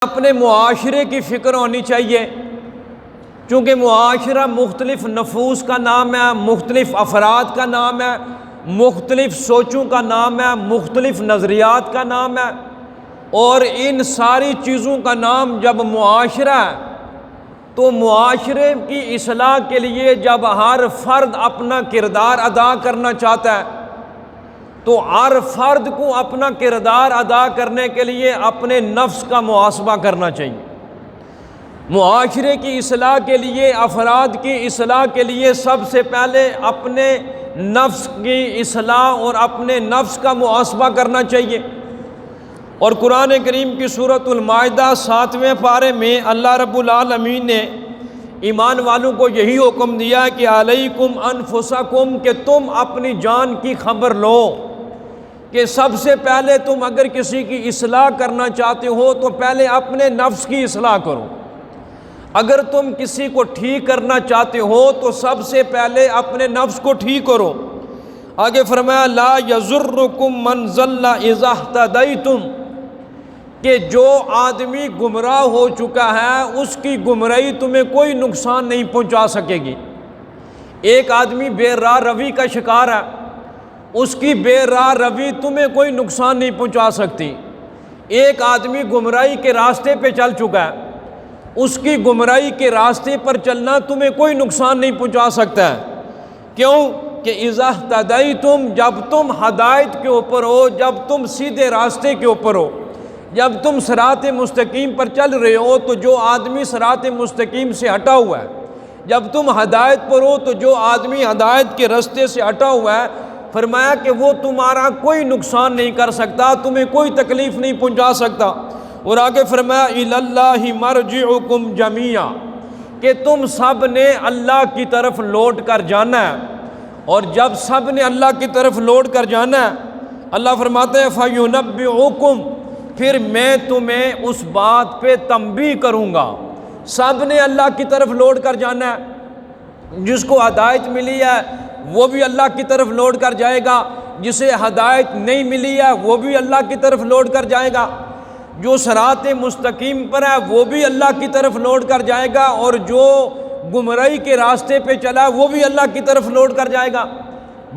اپنے معاشرے کی فکر ہونی چاہیے، چونکہ معاشرہ مختلف نفوس کا نام ہے، مختلف افراد کا نام ہے، مختلف سوچوں کا نام ہے، مختلف نظریات کا نام ہے، اور ان ساری چیزوں کا نام جب معاشرہ ہے تو معاشرے کی اصلاح کے لیے جب ہر فرد اپنا کردار ادا کرنا چاہتا ہے تو ہر فرد کو اپنا کردار ادا کرنے کے لیے اپنے نفس کا محاسبہ کرنا چاہیے۔ معاشرے کی اصلاح کے لیے، افراد کی اصلاح کے لیے سب سے پہلے اپنے نفس کی اصلاح اور اپنے نفس کا محاسبہ کرنا چاہیے۔ اور قرآن کریم کی سورۃ المائدہ 7ویں پارے میں اللہ رب العالمین نے ایمان والوں کو یہی حکم دیا کہ علیکم انفسکم، کہ تم اپنی جان کی خبر لو، کہ سب سے پہلے تم اگر کسی کی اصلاح کرنا چاہتے ہو تو پہلے اپنے نفس کی اصلاح کرو، اگر تم کسی کو ٹھیک کرنا چاہتے ہو تو سب سے پہلے اپنے نفس کو ٹھیک کرو۔ آگے فرمایا لا یضرکم من ضل اذا اہتدیتم، کہ جو آدمی گمراہ ہو چکا ہے اس کی گمراہی تمہیں کوئی نقصان نہیں پہنچا سکے گی۔ ایک آدمی بے راہ روی کا شکار ہے، اس کی بے راہ روی تمہیں کوئی نقصان نہیں پہنچا سکتی۔ ایک آدمی گمراہی کے راستے پہ چل چکا ہے، اس کی گمراہی کے راستے پر چلنا تمہیں کوئی نقصان نہیں پہنچا سکتا ہے۔ کیوں کہ اذا اہتدیتم، جب تم ہدایت کے اوپر ہو، جب تم سیدھے راستے کے اوپر ہو، جب تم صراط مستقیم پر چل رہے ہو، تو جو آدمی صراط مستقیم سے ہٹا ہوا ہے، جب تم ہدایت پر ہو تو جو آدمی ہدایت کے راستے سے ہٹا ہوا ہے، فرمایا کہ وہ تمہارا کوئی نقصان نہیں کر سکتا، تمہیں کوئی تکلیف نہیں پہنچا سکتا۔ اور آگے فرمایا الی اللہ مرجعکم جمیعا، کہ تم سب نے اللہ کی طرف لوٹ کر جانا ہے، اور جب سب نے اللہ کی طرف لوٹ کر جانا ہے، اللہ فرماتے ہیں فینبئکم، پھر میں تمہیں اس بات پہ تنبیہ کروں گا۔ سب نے اللہ کی طرف لوٹ کر جانا ہے، جس کو ہدایت ملی ہے وہ بھی اللہ کی طرف لوٹ کر جائے گا، جسے ہدایت نہیں ملی ہے وہ بھی اللہ کی طرف لوٹ کر جائے گا، جو صراط مستقیم پر ہے وہ بھی اللہ کی طرف لوٹ کر جائے گا، اور جو گمراہی کے راستے پہ چلا ہے وہ بھی اللہ کی طرف لوٹ کر جائے گا،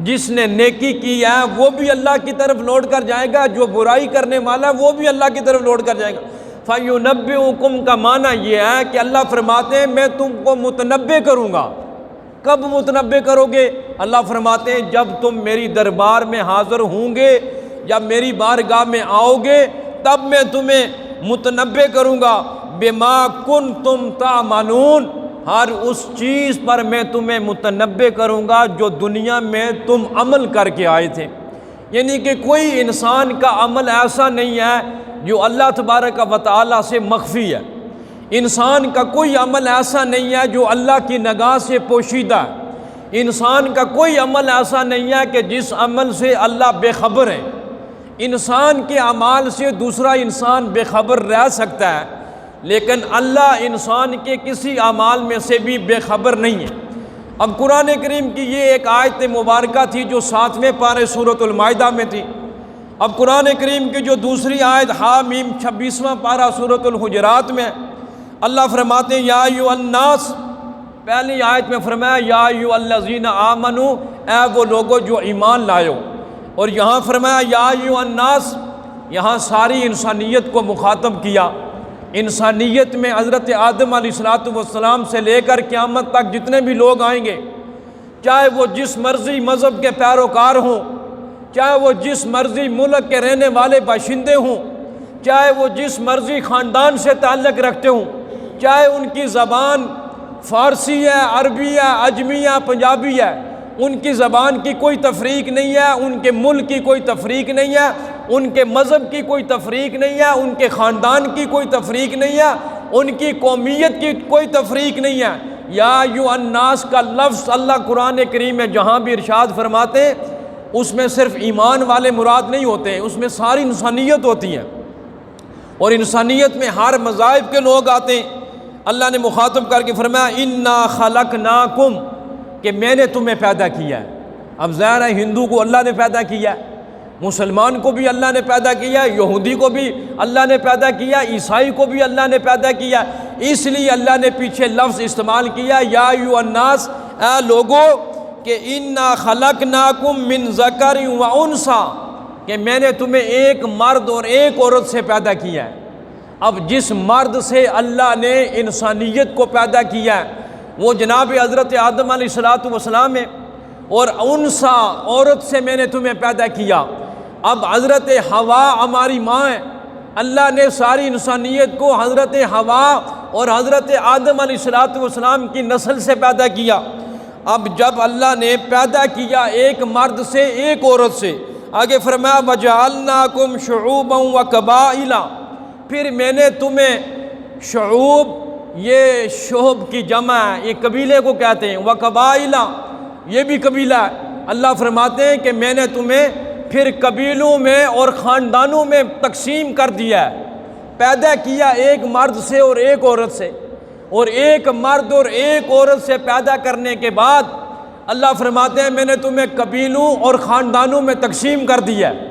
جس نے نیکی کی ہے وہ بھی اللہ کی طرف لوٹ کر جائے گا، جو برائی کرنے والا ہے وہ بھی اللہ کی طرف لوٹ کر جائے گا۔ فَيُنَبِّئُكُمْ کا معنی یہ ہے کہ اللہ فرماتے ہیں میں تم کو متنبع کروں گا۔ کب متنبع کرو گے؟ اللہ فرماتے ہیں جب تم میری دربار میں حاضر ہوں گے، جب میری بارگاہ میں آؤ گے تب میں تمہیں متنبع کروں گا۔ بما کنتم تعملون، ہر اس چیز پر میں تمہیں متنبع کروں گا جو دنیا میں تم عمل کر کے آئے تھے۔ یعنی کہ کوئی انسان کا عمل ایسا نہیں ہے جو اللہ تبارک و تعالیٰ سے مخفی ہے، انسان کا کوئی عمل ایسا نہیں ہے جو اللہ کی نگاہ سے پوشیدہ ہے، انسان کا کوئی عمل ایسا نہیں ہے کہ جس عمل سے اللہ بے خبر ہے۔ انسان کے اعمال سے دوسرا انسان بے خبر رہ سکتا ہے، لیکن اللہ انسان کے کسی اعمال میں سے بھی بے خبر نہیں ہے۔ اب قرآن کریم کی یہ ایک آیت مبارکہ تھی جو 7ویں پارے سورۃ المائدہ میں تھی۔ اب قرآن کریم کی جو دوسری آیت حامیم 26واں پارہ سورۃ الحجرات میں اللہ فرماتے ہیں یا ایھا الناس، پہلی آیت میں فرمایا یا ایھا الذین آمنوا، اے وہ لوگوں جو ایمان لائے ہو، اور یہاں فرمایا یا ایھا الناس، یہاں ساری انسانیت کو مخاطب کیا۔ انسانیت میں حضرت آدم علیہ السلام سے لے کر قیامت تک جتنے بھی لوگ آئیں گے، چاہے وہ جس مرضی مذہب کے پیروکار ہوں، چاہے وہ جس مرضی ملک کے رہنے والے باشندے ہوں، چاہے وہ جس مرضی خاندان سے تعلق رکھتے ہوں، چاہے ان کی زبان فارسی ہے، عربی ہے، اجمی ہے، پنجابی ہے، ان کی زبان کی کوئی تفریق نہیں ہے، ان کے ملک کی کوئی تفریق نہیں ہے، ان کے مذہب کی کوئی تفریق نہیں ہے، ان کے خاندان کی کوئی تفریق نہیں ہے، ان کی قومیت کی کوئی تفریق نہیں ہے۔ یا ایھا الناس کا لفظ اللہ قرآن کریم میں جہاں بھی ارشاد فرماتے ہیں اس میں صرف ایمان والے مراد نہیں ہوتے ہیں، اس میں ساری انسانیت ہوتی ہے، اور انسانیت میں ہر مذاہب کے لوگ آتے ہیں۔ اللہ نے مخاطب کر کے فرمایا انا خلقناکم، کہ میں نے تمہیں پیدا کیا ہے۔ اب ظاہر ہے ہندو کو اللہ نے پیدا کیا ہے، مسلمان کو بھی اللہ نے پیدا کیا، یہودی کو بھی اللہ نے پیدا کیا، عیسائی کو بھی اللہ نے پیدا کیا۔ اس لیے اللہ نے پیچھے لفظ استعمال کیا یا ایھا الناس، اے لوگو، کہ انا خلقناکم من ذکر و انثی، کہ میں نے تمہیں ایک مرد اور ایک عورت سے پیدا کیا ہے۔ اب جس مرد سے اللہ نے انسانیت کو پیدا کیا ہے وہ جناب حضرت آدم علیہ السلام ہے، اور انثی عورت سے میں نے تمہیں پیدا کیا۔ اب حضرت حوا ہماری ماں ہے، اللہ نے ساری انسانیت کو حضرت حوا اور حضرت آدم علیہ السلام کی نسل سے پیدا کیا۔ اب جب اللہ نے پیدا کیا ایک مرد سے ایک عورت سے، آگے فرمایا وَجَعَلْنَاكُمْ شُعُوبًا وَقَبَائِلًا، پھر میں نے تمہیں شعوب، یہ شعب کی جمع ہے، یہ قبیلے کو کہتے ہیں، وَقَبَائِلًا یہ بھی قبیلہ ہے۔ اللہ فرماتے ہیں کہ میں نے تمہیں پھر قبیلوں میں اور خاندانوں میں تقسیم کر دیا ہے۔ پیدا کیا ایک مرد سے اور ایک عورت سے، اور ایک مرد اور ایک عورت سے پیدا کرنے کے بعد اللہ فرماتے ہیں میں نے تمہیں قبیلوں اور خاندانوں میں تقسیم کر دیا ہے۔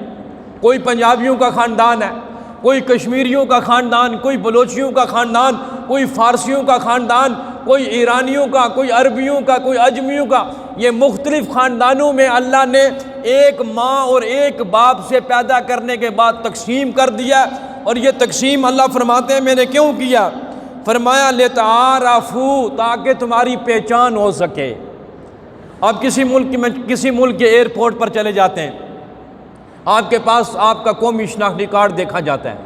کوئی پنجابیوں کا خاندان ہے، کوئی کشمیریوں کا خاندان، کوئی بلوچیوں کا خاندان، کوئی فارسیوں کا خاندان، کوئی ایرانیوں کا، کوئی عربیوں کا، کوئی اجمیوں کا۔ یہ مختلف خاندانوں میں اللہ نے ایک ماں اور ایک باپ سے پیدا کرنے کے بعد تقسیم کر دیا، اور یہ تقسیم اللہ فرماتے ہیں میں نے کیوں کیا؟ فرمایا لِتَعَارَفُوا، تاکہ تمہاری پہچان ہو سکے۔ آپ کسی ملک کے ایئرپورٹ پر چلے جاتے ہیں، آپ کے پاس آپ کا قومی شناختی کارڈ دیکھا جاتا ہے،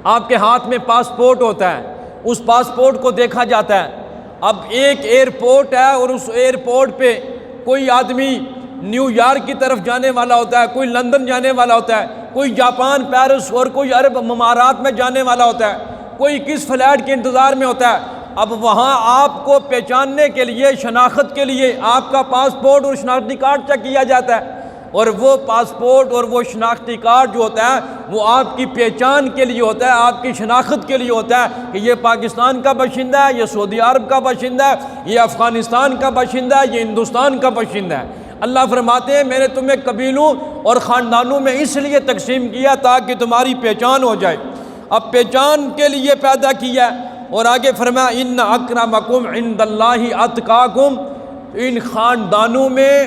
آپ کے ہاتھ میں پاسپورٹ ہوتا ہے، اس پاسپورٹ کو دیکھا جاتا ہے۔ اب ایک ایئرپورٹ ہے اور اس ایئرپورٹ پہ کوئی آدمی نیو یارک کی طرف جانے والا ہوتا ہے، کوئی لندن جانے والا ہوتا ہے، کوئی جاپان، پیرس اور کوئی عرب ممالک میں جانے والا ہوتا ہے، کوئی کس فلائٹ کے انتظار میں ہوتا ہے۔ اب وہاں آپ کو پہچاننے کے لیے، شناخت کے لیے آپ کا پاسپورٹ اور شناختی کارڈ چیک کیا جاتا ہے، اور وہ پاسپورٹ اور وہ شناختی کارڈ جو ہوتا ہے وہ آپ کی پہچان کے لیے ہوتا ہے، آپ کی شناخت کے لیے ہوتا ہے کہ یہ پاکستان کا باشندہ ہے، یہ سعودی عرب کا باشندہ ہے، یہ افغانستان کا باشندہ ہے، یہ ہندوستان کا باشندہ ہے۔ اللہ فرماتے ہیں میں نے تمہیں قبیلوں اور خاندانوں میں اس لیے تقسیم کیا تاکہ تمہاری پہچان ہو جائے۔ اب پہچان کے لیے پیدا کیا، اور آگے فرمایا ان اکرمکم عند اللہ اتقاکم، ان خاندانوں میں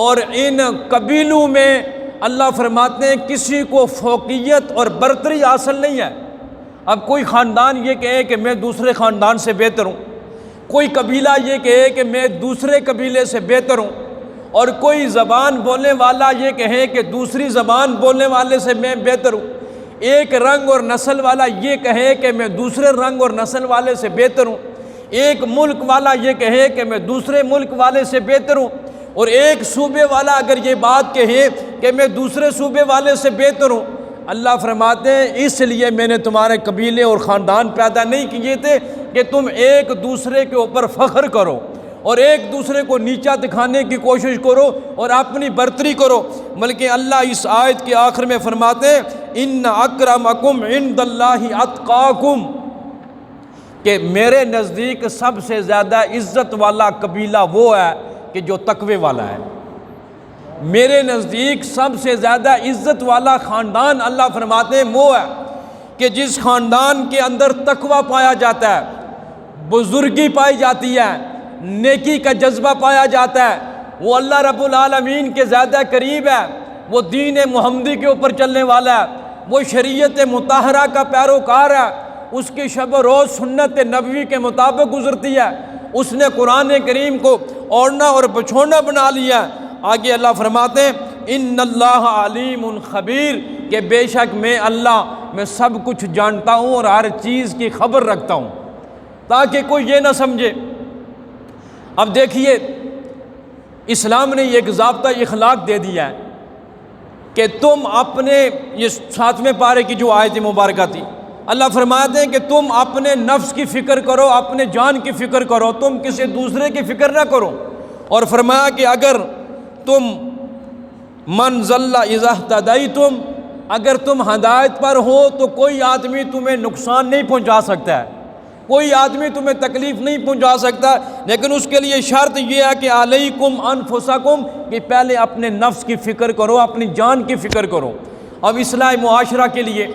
اور ان قبیلوں میں اللہ فرماتے ہیں کسی کو فوقیت اور برتری حاصل نہیں ہے۔ اب کوئی خاندان یہ کہے کہ میں دوسرے خاندان سے بہتر ہوں، کوئی قبیلہ یہ کہے کہ میں دوسرے قبیلے سے بہتر ہوں، اور کوئی زبان بولنے والا یہ کہے کہ دوسری زبان بولنے والے سے میں بہتر ہوں، ایک رنگ اور نسل والا یہ کہے کہ میں دوسرے رنگ اور نسل والے سے بہتر ہوں، ایک ملک والا یہ کہے کہ میں دوسرے ملک والے سے بہتر ہوں، اور ایک صوبے والا اگر یہ بات کہے کہ میں دوسرے صوبے والے سے بہتر ہوں۔ اللہ فرماتے ہیں اس لیے میں نے تمہارے قبیلے اور خاندان پیدا نہیں کیے تھے کہ تم ایک دوسرے کے اوپر فخر کرو اور ایک دوسرے کو نیچا دکھانے کی کوشش کرو اور اپنی برتری کرو، بلکہ اللہ اس آیت کے آخر میں فرماتے ہیں ان اکرمکم عند اللہ اتقاکم، کہ میرے نزدیک سب سے زیادہ عزت والا قبیلہ وہ ہے کہ جو تقوی والا ہے۔ میرے نزدیک سب سے زیادہ عزت والا خاندان اللہ فرماتے ہیں وہ ہے کہ جس خاندان کے اندر تقوی پایا جاتا ہے، بزرگی پائی جاتی ہے، نیکی کا جذبہ پایا جاتا ہے، وہ اللہ رب العالمین کے زیادہ قریب ہے، وہ دین محمدی کے اوپر چلنے والا ہے، وہ شریعت مطہرہ کا پیروکار ہے، اس کی شب و روز سنت نبوی کے مطابق گزرتی ہے، اس نے قرآن کریم کو اوڑھنا اور بچھوڑنا بنا لیا ہے۔ آگے اللہ فرماتے ہیں ان اللہ علیم خبیر، کہ بے شک میں اللہ میں سب کچھ جانتا ہوں اور ہر چیز کی خبر رکھتا ہوں، تاکہ کوئی یہ نہ سمجھے۔ اب دیکھیے اسلام نے ایک ضابطہ اخلاق دے دیا ہے کہ تم اپنے، یہ 7ویں پارے کی جو آیت مبارکہ تھی، اللہ فرماتے ہیں کہ تم اپنے نفس کی فکر کرو، اپنے جان کی فکر کرو، تم کسی دوسرے کی فکر نہ کرو، اور فرمایا کہ اگر تم من ضل اذا اهتدیتم، اگر تم ہدایت پر ہو تو کوئی آدمی تمہیں نقصان نہیں پہنچا سکتا ہے، کوئی آدمی تمہیں تکلیف نہیں پہنچا سکتا، لیکن اس کے لیے شرط یہ ہے کہ علیکم انفسکم، کہ پہلے اپنے نفس کی فکر کرو، اپنی جان کی فکر کرو۔ اب اصلاح معاشرہ کے لیے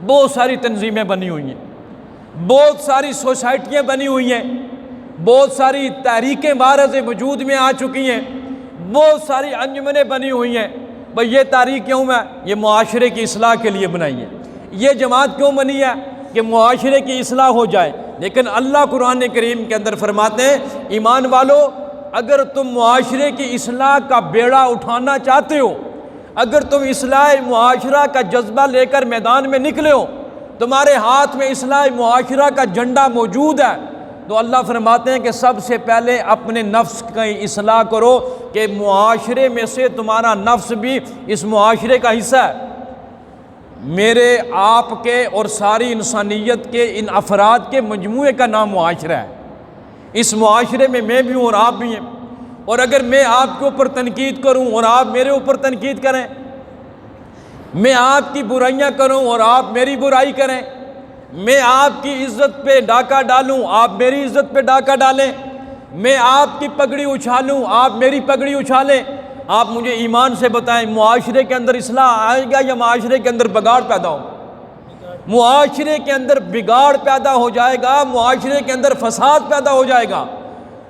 بہت ساری تنظیمیں بنی ہوئی ہیں، بہت ساری سوسائٹیاں بنی ہوئی ہیں، بہت ساری تحریکیں معرض وجود میں آ چکی ہیں، بہت ساری انجمنیں بنی ہوئی ہیں۔ بھئی یہ تحریک کیوں ہے؟ یہ معاشرے کی اصلاح کے لیے بنائی ہے۔ یہ جماعت کیوں بنی ہے؟ کہ معاشرے کی اصلاح ہو جائے۔ لیکن اللہ قرآن کریم کے اندر فرماتے ہیں، ایمان والو، اگر تم معاشرے کی اصلاح کا بیڑا اٹھانا چاہتے ہو، اگر تم اصلاح معاشرہ کا جذبہ لے کر میدان میں نکلے ہو، تمہارے ہاتھ میں اصلاح معاشرہ کا جھنڈا موجود ہے، تو اللہ فرماتے ہیں کہ سب سے پہلے اپنے نفس کی اصلاح کرو، کہ معاشرے میں سے تمہارا نفس بھی اس معاشرے کا حصہ ہے۔ میرے، آپ کے اور ساری انسانیت کے ان افراد کے مجموعے کا نام معاشرہ ہے۔ اس معاشرے میں میں بھی ہوں اور آپ بھی ہیں، اور اگر میں آپ کے اوپر تنقید کروں اور آپ میرے اوپر تنقید کریں، میں آپ کی برائیاں کروں اور آپ میری برائی کریں، میں آپ کی عزت پہ ڈاکہ ڈالوں، آپ میری عزت پہ ڈاکہ ڈالیں، میں آپ کی پگڑی اچھالوں، آپ میری پگڑی اچھالیں، آپ مجھے ایمان سے بتائیں، معاشرے کے اندر اصلاح آئے گا یا معاشرے کے اندر بگاڑ پیدا ہو؟ معاشرے کے اندر بگاڑ پیدا ہو جائے گا، معاشرے کے اندر فساد پیدا ہو جائے گا۔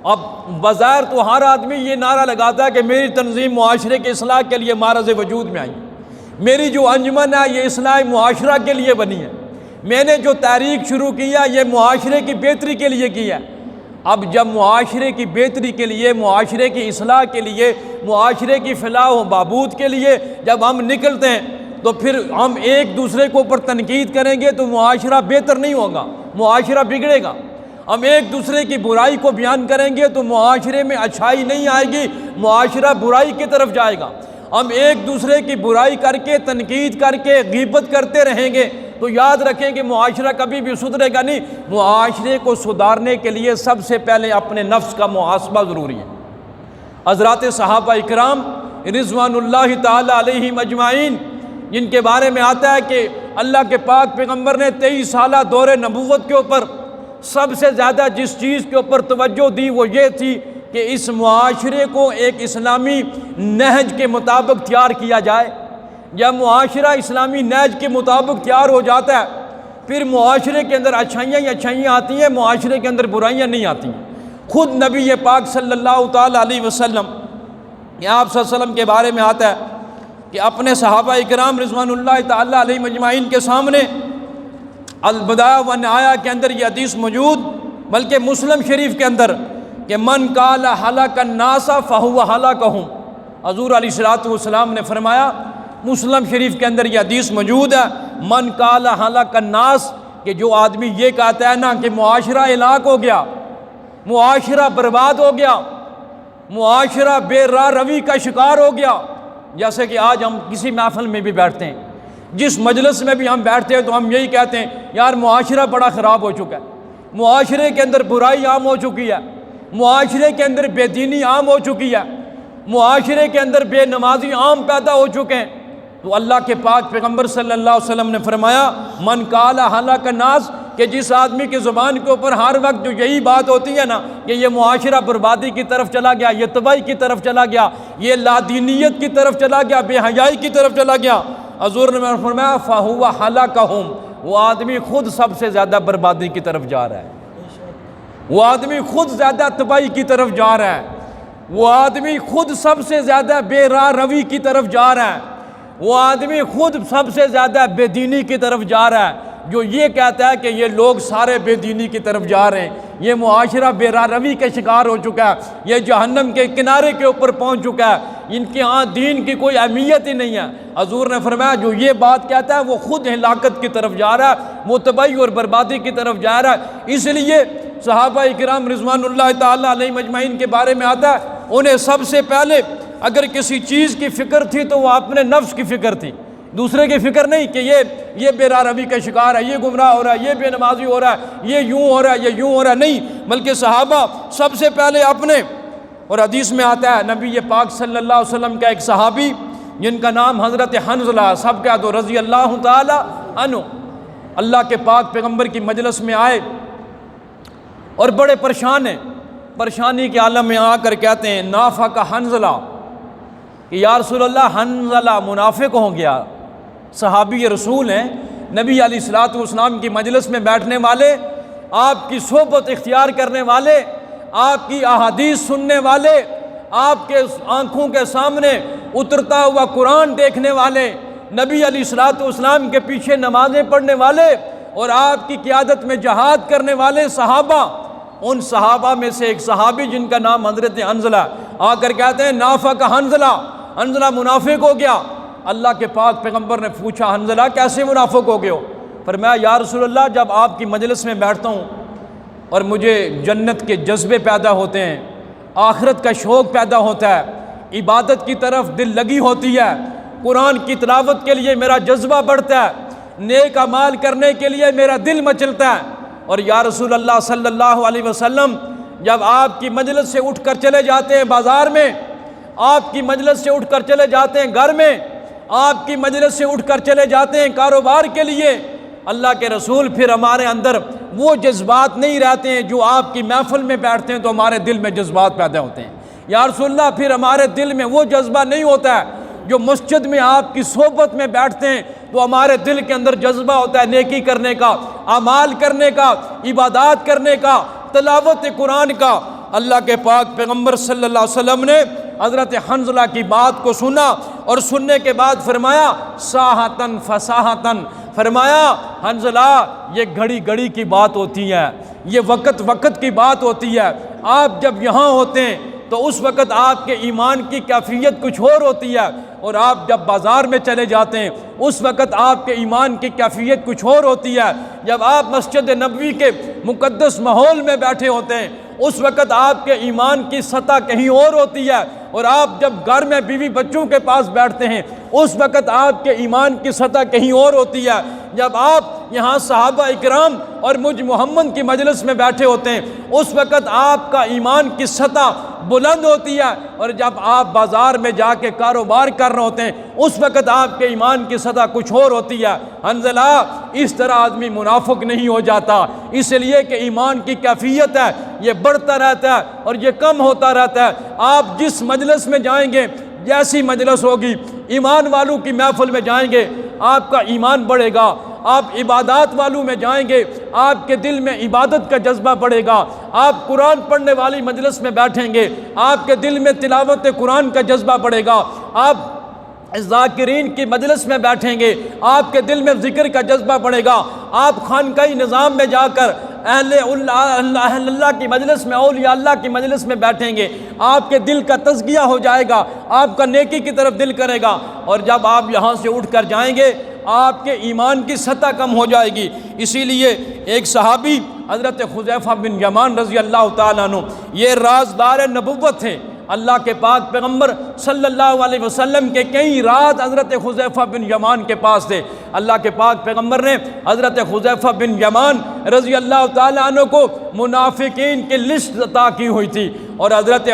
اب بظاہر تو ہر آدمی یہ نعرہ لگاتا ہے کہ میری تنظیم معاشرے کی اصلاح کے لیے معرض وجود میں آئی، میری جو انجمن ہے یہ اصلاح معاشرہ کے لیے بنی ہے، میں نے جو تحریک شروع کی ہے یہ معاشرے کی بہتری کے لیے کی ہے۔ اب جب معاشرے کی بہتری کے لیے، معاشرے کی اصلاح کے لیے، معاشرے کی فلاح و بہبود کے لیے جب ہم نکلتے ہیں، تو پھر ہم ایک دوسرے کے اوپر تنقید کریں گے تو معاشرہ بہتر نہیں ہوگا، معاشرہ بگڑے گا۔ ہم ایک دوسرے کی برائی کو بیان کریں گے تو معاشرے میں اچھائی نہیں آئے گی، معاشرہ برائی کی طرف جائے گا۔ ہم ایک دوسرے کی برائی کر کے، تنقید کر کے، غیبت کرتے رہیں گے تو یاد رکھیں کہ معاشرہ کبھی بھی سدھرے گا نہیں۔ معاشرے کو سدھارنے کے لیے سب سے پہلے اپنے نفس کا محاسبہ ضروری ہے۔ حضرات صحابہ اکرام رضوان اللہ تعالی علیہم اجمعین، جن کے بارے میں آتا ہے کہ اللہ کے پاک پیغمبر نے 23 سالہ دور نبوت کے اوپر سب سے زیادہ جس چیز کے اوپر توجہ دی وہ یہ تھی کہ اس معاشرے کو ایک اسلامی نہج کے مطابق تیار کیا جائے۔ جب معاشرہ اسلامی نہج کے مطابق تیار ہو جاتا ہے، پھر معاشرے کے اندر اچھائیاں ہی اچھائیاں آتی ہیں، معاشرے کے اندر برائیاں نہیں آتی ہیں۔ خود نبی پاک صلی اللہ تعالیٰ علیہ وسلم، آپ صلی اللہ علیہ وسلم کے بارے میں آتا ہے کہ اپنے صحابہ اکرام رضوان اللہ تعالیٰ علیہ مجمعین کے سامنے البدایہ والنہایہ کے اندر یہ حدیث موجود، بلکہ مسلم شریف کے اندر کہ من قال ہلاک الناس فہو ہلاکہم، حضور علیہ الصلوۃ والسلام نے فرمایا، مسلم شریف کے اندر یہ حدیث موجود ہے، من قال ہلاک الناس، کہ جو آدمی یہ کہتا ہے نا کہ معاشرہ ہلاک ہو گیا، معاشرہ برباد ہو گیا، معاشرہ بے راہ روی کا شکار ہو گیا، جیسے کہ آج ہم کسی محفل میں بھی بیٹھتے ہیں، جس مجلس میں بھی ہم بیٹھتے ہیں تو ہم یہی کہتے ہیں یار معاشرہ بڑا خراب ہو چکا ہے، معاشرے کے اندر برائی عام ہو چکی ہے، معاشرے کے اندر بے دینی عام ہو چکی ہے، معاشرے کے اندر بے نمازی عام پیدا ہو چکے ہیں۔ تو اللہ کے پاک پیغمبر صلی اللہ علیہ وسلم نے فرمایا، من قال ہلاک الناس، کہ جس آدمی کی زبان کے اوپر ہر وقت جو یہی بات ہوتی ہے نا کہ یہ معاشرہ بربادی کی طرف چلا گیا، یہ تباہی کی طرف چلا گیا، یہ لادینیت کی طرف چلا گیا، بے حیائی کی طرف چلا گیا، حضور نے فرمایا فہو ہلاکہم، وہ آدمی خود سب سے زیادہ بربادی کی طرف جا رہا ہے، وہ آدمی خود زیادہ تباہی کی طرف جا رہا ہے، وہ آدمی خود سب سے زیادہ بے راہ روی کی طرف جا رہا ہے، وہ آدمی خود سب سے زیادہ بے دینی کی طرف جا رہا ہے۔ جو یہ کہتا ہے کہ یہ لوگ سارے بے دینی کی طرف جا رہے ہیں، یہ معاشرہ بے راہ روی کا شکار ہو چکا ہے، یہ جہنم کے کنارے کے اوپر پہنچ چکا ہے، ان کے ہاں دین کی کوئی اہمیت ہی نہیں ہے۔ حضور نے فرمایا جو یہ بات کہتا ہے وہ خود ہلاکت کی طرف جا رہا ہے، وہ تباہی اور بربادی کی طرف جا رہا ہے۔ اس لیے صحابہ اکرام رضوان اللہ تعالیٰ علیہ مجمعین کے بارے میں آتا ہے، انہیں سب سے پہلے اگر کسی چیز کی فکر تھی تو وہ اپنے نفس کی فکر تھی، دوسرے کی فکر نہیں کہ یہ بے راہ روی کا شکار ہے، یہ گمراہ ہو رہا ہے، یہ بے نمازی ہو رہا ہے، یہ یوں ہو رہا ہے، یہ یوں ہو رہا ہے، نہیں، بلکہ صحابہ سب سے پہلے اپنے، اور حدیث میں آتا ہے نبی پاک صلی اللہ علیہ وسلم کا ایک صحابی جن کا نام حضرت حنظلہ، سب کہہ دو رضی اللہ تعالی عنہ، اللہ کے پاک پیغمبر کی مجلس میں آئے اور بڑے پریشان ہیں، پریشانی کے عالم میں آ کر کہتے ہیں نافق حنظلہ کہ یا رسول اللہ حنظلہ منافق ہو گیا۔ صحابی رسول ہیں، نبی علیہ الصلوۃ والسلام کی مجلس میں بیٹھنے والے، آپ کی صحبت اختیار کرنے والے، آپ کی احادیث سننے والے، آپ کے آنکھوں کے سامنے اترتا ہوا قرآن دیکھنے والے، نبی علیہ الصلوۃ والسلام کے پیچھے نمازیں پڑھنے والے اور آپ کی قیادت میں جہاد کرنے والے صحابہ، ان صحابہ میں سے ایک صحابی جن کا نام حضرت حنظلہ آ کر کہتے ہیں نافق حنظلہ، حنظلہ منافق ہو گیا۔ اللہ کے پاک پیغمبر نے پوچھا حنظلہ کیسے منافق ہو گئے ہو؟ فرمایا یا رسول اللہ جب آپ کی مجلس میں بیٹھتا ہوں اور مجھے جنت کے جذبے پیدا ہوتے ہیں، آخرت کا شوق پیدا ہوتا ہے، عبادت کی طرف دل لگی ہوتی ہے، قرآن کی تلاوت کے لیے میرا جذبہ بڑھتا ہے، نیک اعمال کرنے کے لیے میرا دل مچلتا ہے، اور یا رسول اللہ صلی اللہ علیہ وسلم جب آپ کی مجلس سے اٹھ کر چلے جاتے ہیں بازار میں، آپ کی مجلس سے اٹھ کر چلے جاتے ہیں گھر میں، آپ کی مجلس سے اٹھ کر چلے جاتے ہیں کاروبار کے لیے، اللہ کے رسول پھر ہمارے اندر وہ جذبات نہیں رہتے ہیں جو آپ کی محفل میں بیٹھتے ہیں تو ہمارے دل میں جذبات پیدا ہوتے ہیں۔ یا رسول اللہ پھر ہمارے دل میں وہ جذبہ نہیں ہوتا ہے جو مسجد میں آپ کی صحبت میں بیٹھتے ہیں تو ہمارے دل کے اندر جذبہ ہوتا ہے نیکی کرنے کا، اعمال کرنے کا، عبادات کرنے کا، تلاوت قرآن کا۔ اللہ کے پاک پیغمبر صلی اللہ علیہ وسلم نے حضرت حنظلہ کی بات کو سنا اور سننے کے بعد فرمایا ساحتن فساحتن، فرمایا حنظلہ یہ گھڑی گھڑی کی بات ہوتی ہے، یہ وقت وقت کی بات ہوتی ہے، آپ جب یہاں ہوتے ہیں تو اس وقت آپ کے ایمان کی کیفیت کچھ اور ہوتی ہے، اور آپ جب بازار میں چلے جاتے ہیں اس وقت آپ کے ایمان کی کیفیت کچھ اور ہوتی ہے، جب آپ مسجد نبوی کے مقدس ماحول میں بیٹھے ہوتے ہیں اس وقت آپ کے ایمان کی سطح کہیں اور ہوتی ہے، اور آپ جب گھر میں بیوی بچوں کے پاس بیٹھتے ہیں اس وقت آپ کے ایمان کی سطح کہیں اور ہوتی ہے، جب آپ یہاں صحابہ اکرام اور مجھ محمد کی مجلس میں بیٹھے ہوتے ہیں اس وقت آپ کا ایمان کی سطح بلند ہوتی ہے، اور جب آپ بازار میں جا کے کاروبار کر رہے ہوتے ہیں اس وقت آپ کے ایمان کی سطح کچھ اور ہوتی ہے۔ حنظلہ اس طرح آدمی منافق نہیں ہو جاتا، اس لیے کہ ایمان کی کیفیت ہے یہ بڑھتا رہتا ہے اور یہ کم ہوتا رہتا ہے۔ آپ جس مجلس میں جائیں گے، جیسی مجلس ہوگی، ایمان والوں کی محفل میں جائیں گے آپ کا ایمان بڑھے گا، آپ عبادات والوں میں جائیں گے آپ کے دل میں عبادت کا جذبہ بڑھے گا، آپ قرآن پڑھنے والی مجلس میں بیٹھیں گے آپ کے دل میں تلاوت قرآن کا جذبہ بڑھے گا، آپ ذاکرین کی مجلس میں بیٹھیں گے آپ کے دل میں ذکر کا جذبہ بڑھے گا، آپ خانقاہی نظام میں جا کر اہل اللہ کی مجلس میں، اولیاء اللہ کی مجلس میں بیٹھیں گے آپ کے دل کا تزکیہ ہو جائے گا، آپ کا نیکی کی طرف دل کرے گا، اور جب آپ یہاں سے اٹھ کر جائیں گے آپ کے ایمان کی سطح کم ہو جائے گی۔ اسی لیے ایک صحابی حضرت حذیفہ بن یمان رضی اللہ تعالیٰ عنہ یہ رازدار نبوت تھے، اللہ کے پاک پیغمبر صلی اللہ علیہ وسلم کے کئی راز حضرت حذیفہ بن یمان کے پاس تھے۔ اللہ کے پاک پیغمبر نے حضرت حذیفہ بن یمان رضی اللہ تعالیٰ عنہ کو منافقین کی لسٹ عطا کی ہوئی تھی، اور حضرت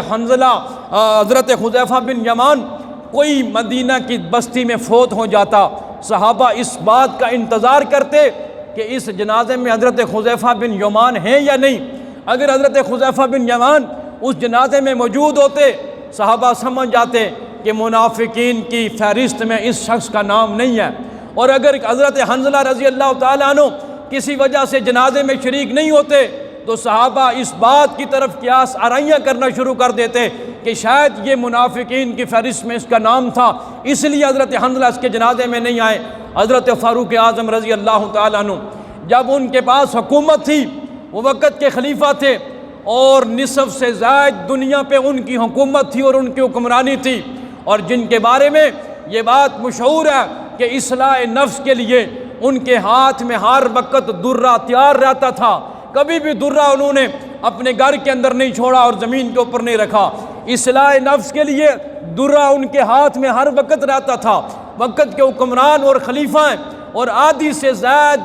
حذیفہ بن یمان کوئی مدینہ کی بستی میں فوت ہو جاتا، صحابہ اس بات کا انتظار کرتے کہ اس جنازے میں حضرت حذیفہ بن یمان ہیں یا نہیں۔ اگر حضرت حذیفہ بن یمان اس جنازے میں موجود ہوتے صحابہ سمجھ جاتے کہ منافقین کی فہرست میں اس شخص کا نام نہیں ہے، اور اگر حضرت حنظلہ رضی اللہ تعالیٰ عنہ کسی وجہ سے جنازے میں شریک نہیں ہوتے تو صحابہ اس بات کی طرف قیاس آرائیاں کرنا شروع کر دیتے کہ شاید یہ منافقین کی فہرست میں اس کا نام تھا اس لیے حضرت حنظلہ اس کے جنازے میں نہیں آئے۔ حضرت فاروق اعظم رضی اللہ تعالیٰ عنہ جب ان کے پاس حکومت تھی، وہ وقت کے خلیفہ تھے اور نصف سے زائد دنیا پہ ان کی حکومت تھی اور ان کی حکمرانی تھی، اور جن کے بارے میں یہ بات مشہور ہے کہ اصلاح نفس کے لیے ان کے ہاتھ میں ہر وقت درہ تیار رہتا تھا، کبھی بھی درہ انہوں نے اپنے گھر کے اندر نہیں چھوڑا اور زمین کے اوپر نہیں رکھا، اصلاح نفس کے لیے درہ ان کے ہاتھ میں ہر وقت رہتا تھا۔ وقت کے حکمران اور خلیفہ ہیں اور آدھی سے زائد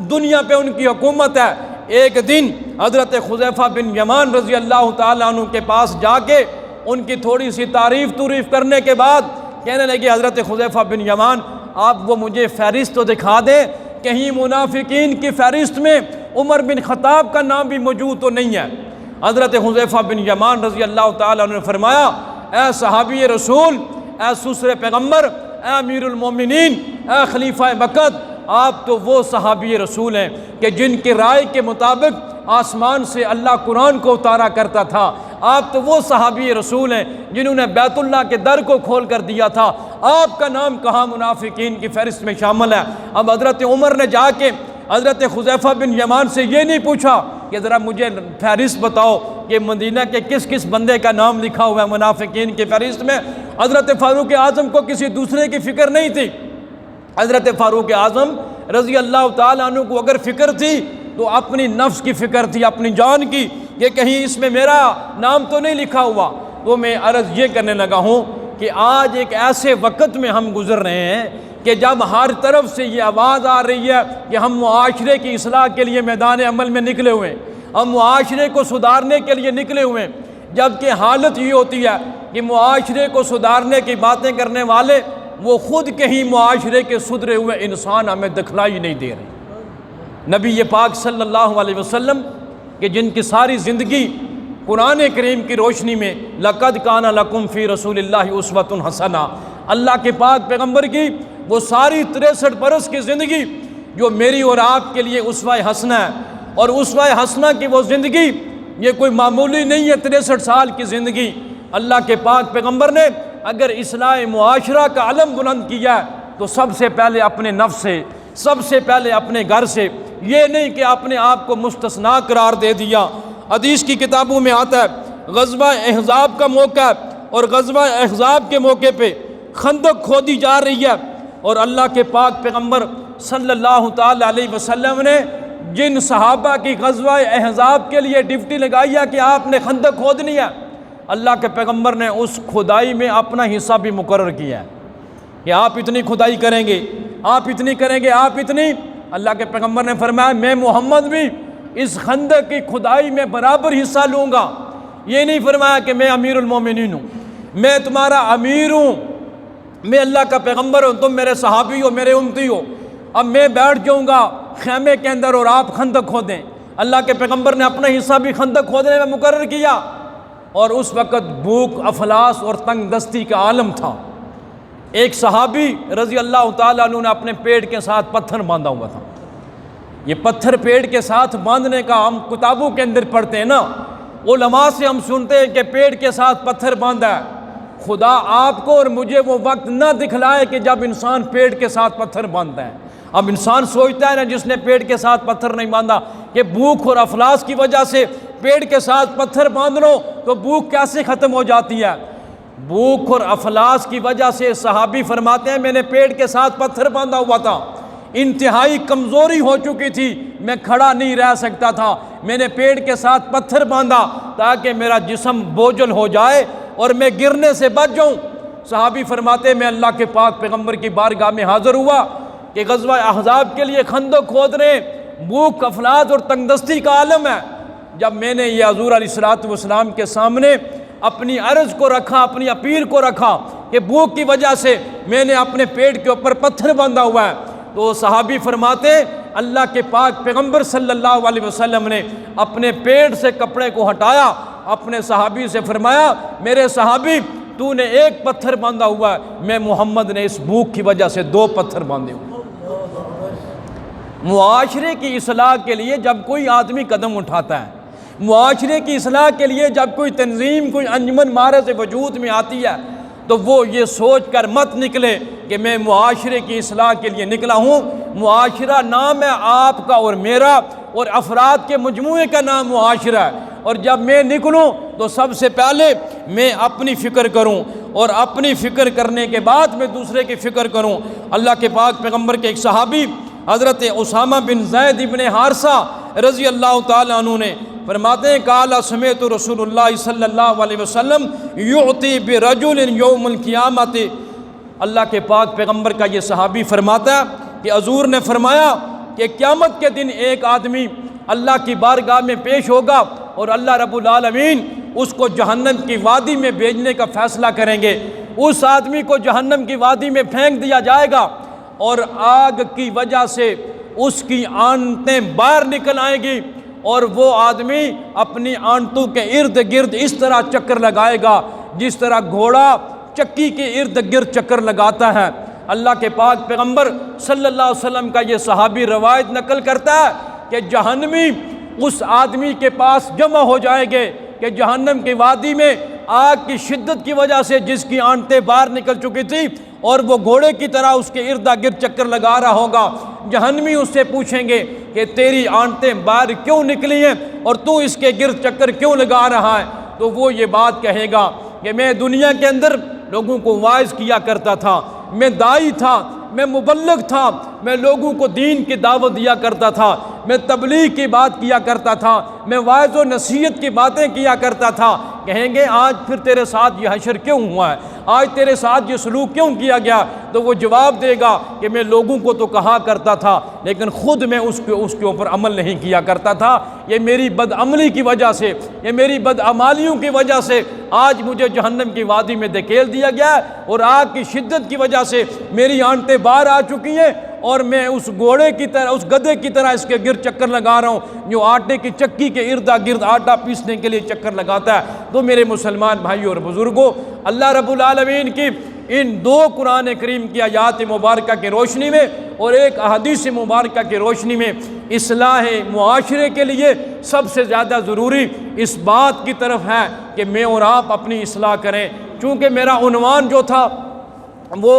دنیا پہ ان کی حکومت ہے۔ ایک دن حضرت حذیفہ بن یمان رضی اللہ تعالیٰ عنہ کے پاس جا کے ان کی تھوڑی سی تعریف کرنے کے بعد کہنے لگے حضرت حذیفہ بن یمان آپ وہ مجھے فہرست تو دکھا دیں، کہیں منافقین کی فہرست میں عمر بن خطاب کا نام بھی موجود تو نہیں ہے۔ حضرت حذیفہ بن یمان رضی اللہ تعالیٰ عنہ نے فرمایا، اے صحابی رسول، اے سسر پیغمبر، اے امیر المومنین، اے خلیفہ وقت، آپ تو وہ صحابی رسول ہیں کہ جن کی رائے کے مطابق آسمان سے اللہ قرآن کو اتارا کرتا تھا۔ آپ تو وہ صحابی رسول ہیں جنہوں نے بیت اللہ کے در کو کھول کر دیا تھا۔ آپ کا نام کہاں منافقین کی فہرست میں شامل ہے؟ اب حضرت عمر نے جا کے حضرت حذیفہ بن یمان سے یہ نہیں پوچھا کہ ذرا مجھے فہرست بتاؤ کہ مدینہ کے کس کس بندے کا نام لکھا ہوا ہے منافقین کی فہرست میں۔ حضرت فاروق اعظم کو کسی دوسرے کی فکر نہیں تھی۔ حضرت فاروق اعظم رضی اللہ تعالیٰ عنہ کو اگر فکر تھی تو اپنی نفس کی فکر تھی، اپنی جان کی، کہ کہیں اس میں میرا نام تو نہیں لکھا ہوا۔ تو میں عرض یہ کرنے لگا ہوں کہ آج ایک ایسے وقت میں ہم گزر رہے ہیں کہ جب ہر طرف سے یہ آواز آ رہی ہے کہ ہم معاشرے کی اصلاح کے لیے میدان عمل میں نکلے ہوئے ہیں، ہم معاشرے کو سدھارنے کے لیے نکلے ہوئے ہیں، جبکہ حالت یہ ہوتی ہے کہ معاشرے کو سدھارنے کی باتیں کرنے والے وہ خود کہیں معاشرے کے سدھرے ہوئے انسان ہمیں دکھلائی نہیں دے رہے۔ نبی پاک صلی اللہ علیہ وسلم کہ جن کی ساری زندگی قرآن کریم کی روشنی میں لقد کان لکم فی رسول اللہ اسوۃ حسنہ، اللہ کے پاک پیغمبر کی وہ ساری 63 برس کی زندگی جو میری اور آپ کے لیے اسوہ حسنہ ہے، اور اسوہ حسنہ کی وہ زندگی یہ کوئی معمولی نہیں ہے۔ 63 سال کی زندگی اللہ کے پاک پیغمبر نے اگر اصلاح معاشرہ کا علم بلند کیا ہے تو سب سے پہلے اپنے نفس سے، سب سے پہلے اپنے گھر سے، یہ نہیں کہ اپنے آپ کو مستثنا قرار دے دیا۔ حدیث کی کتابوں میں آتا ہے غزوہ احزاب کا موقع ہے، اور غزوہ احزاب کے موقع پہ خندق کھودی جا رہی ہے، اور اللہ کے پاک پیغمبر صلی اللہ تعالی علیہ وسلم نے جن صحابہ کی غزوہ احزاب کے لیے ڈیوٹی لگائی ہے کہ آپ نے خندق کھودنی ہے، اللہ کے پیغمبر نے اس کھدائی میں اپنا حصہ بھی مقرر کیا ہے کہ آپ اتنی کھدائی کریں گے، آپ اتنی کریں گے، آپ اتنی۔ اللہ کے پیغمبر نے فرمایا میں محمد بھی اس خندق کی کھدائی میں برابر حصہ لوں گا۔ یہ نہیں فرمایا کہ میں امیر المومنین ہوں، میں تمہارا امیر ہوں، میں اللہ کا پیغمبر ہوں، تم میرے صحابی ہو، میرے امتی ہو، اب میں بیٹھ جاؤں گا خیمے کے اندر اور آپ خندق کھودیں۔ اللہ کے پیغمبر نے اپنا حصہ بھی خندق کھودنے میں مقرر کیا، اور اس وقت بھوک، افلاس اور تنگ دستی کا عالم تھا۔ ایک صحابی رضی اللہ تعالیٰ عنہ نے اپنے پیٹ کے ساتھ پتھر باندھا ہوا تھا۔ یہ پتھر پیٹ کے ساتھ باندھنے کا ہم کتابوں کے اندر پڑھتے ہیں نا، علماء سے ہم سنتے ہیں کہ پیٹ کے ساتھ پتھر باندھا ہے۔ خدا آپ کو اور مجھے وہ وقت نہ دکھلائے کہ جب انسان پیٹ کے ساتھ پتھر باندھتا ہے۔ اب انسان سوچتا ہے نا جس نے پیٹ کے ساتھ پتھر نہیں باندھا کہ بھوک اور افلاس کی وجہ سے پیٹ کے ساتھ پتھر باندھ لو تو بھوک کیسے ختم ہو جاتی ہے۔ بھوک اور افلاس کی وجہ سے صحابی فرماتے ہیں میں نے پیٹ کے ساتھ پتھر باندھا ہوا تھا، انتہائی کمزوری ہو چکی تھی، میں کھڑا نہیں رہ سکتا تھا، میں نے پیٹ کے ساتھ پتھر باندھا تاکہ میرا جسم بوجھل ہو جائے اور میں گرنے سے بچ جاؤں۔ صحابی فرماتے ہیں میں اللہ کے پاک پیغمبر کی بارگاہ میں حاضر ہوا کہ غزوہ احزاب کے لیے خندق کھود رہے، بھوک، افلاس اور تنگدستی کا عالم ہے۔ جب میں نے یہ حضور علیہ الصلوۃ والسلام کے سامنے اپنی عرض کو رکھا، اپنی اپیل کو رکھا کہ بھوک کی وجہ سے میں نے اپنے پیٹ کے اوپر پتھر باندھا ہوا ہے، تو صحابی فرماتے اللہ کے پاک پیغمبر صلی اللہ علیہ وسلم نے اپنے پیٹ سے کپڑے کو ہٹایا، اپنے صحابی سے فرمایا میرے صحابی تو نے ایک پتھر باندھا ہوا ہے، میں محمد نے اس بھوک کی وجہ سے 2 پتھر باندھے ہوئے۔ معاشرے کی اصلاح کے لیے جب کوئی آدمی قدم اٹھاتا ہے، معاشرے کی اصلاح کے لیے جب کوئی تنظیم، کوئی انجمن مارے سے وجود میں آتی ہے تو وہ یہ سوچ کر مت نکلے کہ میں معاشرے کی اصلاح کے لیے نکلا ہوں۔ معاشرہ نام ہے آپ کا اور میرا، اور افراد کے مجموعے کا نام معاشرہ ہے، اور جب میں نکلوں تو سب سے پہلے میں اپنی فکر کروں، اور اپنی فکر کرنے کے بعد میں دوسرے کی فکر کروں۔ اللہ کے پاک پیغمبر کے ایک صحابی حضرت اسامہ بن زید بن حارثہ رضی اللہ تعالیٰ عنہ نے فرماتے ہیں قال سمعت رسول اللہ صلی اللہ علیہ وسلم یعطی برجل یوم القیامت، اللہ کے پاک پیغمبر کا یہ صحابی فرماتا ہے کہ حضور نے فرمایا کہ قیامت کے دن ایک آدمی اللہ کی بارگاہ میں پیش ہوگا اور اللہ رب العالمین اس کو جہنم کی وادی میں بھیجنے کا فیصلہ کریں گے۔ اس آدمی کو جہنم کی وادی میں پھینک دیا جائے گا، اور آگ کی وجہ سے اس کی آنتیں باہر نکل آئیں گی اور وہ آدمی اپنی آنتوں کے ارد گرد اس طرح چکر لگائے گا جس طرح گھوڑا چکی کے ارد گرد چکر لگاتا ہے۔ اللہ کے پاک پیغمبر صلی اللہ علیہ وسلم کا یہ صحابی روایت نقل کرتا ہے کہ جہنمی اس آدمی کے پاس جمع ہو جائیں گے کہ جہنم کی وادی میں آگ کی شدت کی وجہ سے جس کی آنتیں باہر نکل چکی تھی اور وہ گھوڑے کی طرح اس کے ارد گرد چکر لگا رہا ہوگا۔ جہنمی اس سے پوچھیں گے کہ تیری آنتیں باہر کیوں نکلی ہیں اور تو اس کے گرد چکر کیوں لگا رہا ہے؟ تو وہ یہ بات کہے گا کہ میں دنیا کے اندر لوگوں کو واعظ کیا کرتا تھا، میں داعی تھا، میں مبلغ تھا، میں لوگوں کو دین کی دعوت دیا کرتا تھا، میں تبلیغ کی بات کیا کرتا تھا، میں واعظ و نصیحت کی باتیں کیا کرتا تھا۔ کہیں گے آج پھر تیرے ساتھ یہ حشر کیوں ہوا ہے، آج تیرے ساتھ یہ سلوک کیوں کیا گیا؟ تو وہ جواب دے گا کہ میں لوگوں کو تو کہا کرتا تھا لیکن خود میں اس کے اوپر عمل نہیں کیا کرتا تھا۔ یہ میری بدعملی کی وجہ سے، یہ میری بدعمالیوں کی وجہ سے آج مجھے جہنم کی وادی میں دھکیل دیا گیا ہے اور آگ کی شدت کی وجہ سے میری آنتیں باہر آ چکی ہیں اور میں اس گھوڑے کی طرح، اس گدھے کی طرح اس کے گرد چکر لگا رہا ہوں جو آٹے کی چکی کے ارد گرد آٹا پیسنے کے لیے چکر لگاتا ہے۔ تو میرے مسلمان بھائیوں اور بزرگوں، اللہ رب العالمین کی ان دو قرآن کریم کی آیات مبارکہ کی روشنی میں اور ایک احادیث مبارکہ کی روشنی میں اصلاح معاشرے کے لیے سب سے زیادہ ضروری اس بات کی طرف ہے کہ میں اور آپ اپنی اصلاح کریں۔ چونکہ میرا عنوان جو تھا وہ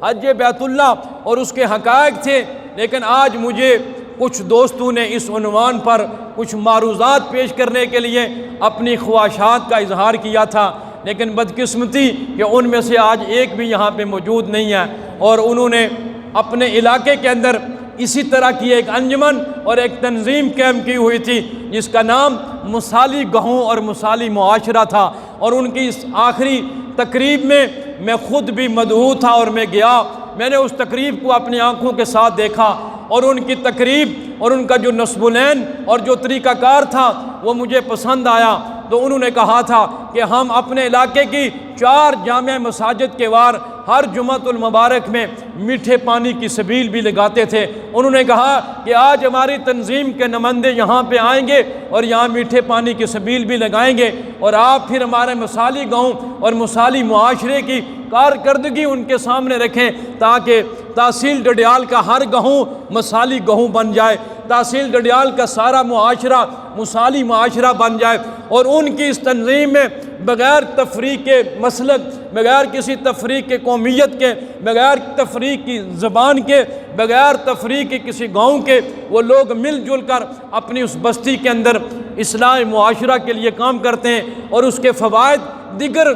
حج بیت اللہ اور اس کے حقائق تھے، لیکن آج مجھے کچھ دوستوں نے اس عنوان پر کچھ معروضات پیش کرنے کے لیے اپنی خواہشات کا اظہار کیا تھا، لیکن بدقسمتی کہ ان میں سے آج ایک بھی یہاں پہ موجود نہیں ہے، اور انہوں نے اپنے علاقے کے اندر اسی طرح کی ایک انجمن اور ایک تنظیم قائم کی ہوئی تھی جس کا نام مثالی گہوں اور مثالی معاشرہ تھا، اور ان کی اس آخری تقریب میں خود بھی مدعو تھا اور میں گیا۔ میں نے اس تقریب کو اپنی آنکھوں کے ساتھ دیکھا اور ان کی تقریب اور ان کا جو نصب العین اور جو طریقہ کار تھا وہ مجھے پسند آیا۔ تو انہوں نے کہا تھا کہ ہم اپنے علاقے کی 4 جامع مساجد کے وار ہر جمعۃ المبارک میں میٹھے پانی کی سبیل بھی لگاتے تھے۔ انہوں نے کہا کہ آج ہماری تنظیم کے نمائندے یہاں پہ آئیں گے اور یہاں میٹھے پانی کی سبیل بھی لگائیں گے، اور آپ پھر ہمارے مثالی گاؤں اور مثالی معاشرے کی کارکردگی ان کے سامنے رکھیں تاکہ تحصیل ڈڈیال کا ہر گہوں مثالی گہوں بن جائے، تحصیل ڈڈیال کا سارا معاشرہ مثالی معاشرہ بن جائے، اور ان کی اس تنظیم میں بغیر تفریق کے مسلک، بغیر کسی تفریق کے قومیت کے، بغیر تفریق کی زبان کے، بغیر تفریق کے کسی گاؤں کے، وہ لوگ مل جل کر اپنی اس بستی کے اندر اصلاح معاشرہ کے لیے کام کرتے ہیں، اور اس کے فوائد دیگر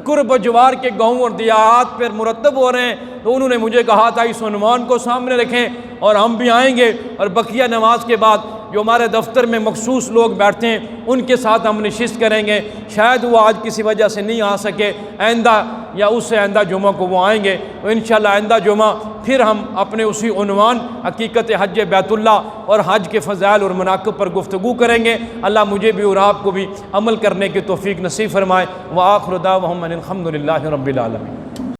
قرب و جوار کے گاؤں اور دیہات پر مرتب ہو رہے ہیں۔ تو انہوں نے مجھے کہا تھا اس عنوان کو سامنے رکھیں اور ہم بھی آئیں گے، اور بقیہ نماز کے بعد جو ہمارے دفتر میں مخصوص لوگ بیٹھتے ہیں ان کے ساتھ ہم نشست کریں گے۔ شاید وہ آج کسی وجہ سے نہیں آ سکے، آئندہ یا اس سے آئندہ جمعہ کو وہ آئیں گے، تو انشاءاللہ آئندہ جمعہ پھر ہم اپنے اسی عنوان حقیقت حج بیت اللہ اور حج کے فضائل اور مناقب پر گفتگو کریں گے۔ اللہ مجھے بھی اور آپ کو بھی عمل کرنے کی توفیق نصیب فرمائے۔ وآخر دعواہم ان الحمد للہ رب العالمین۔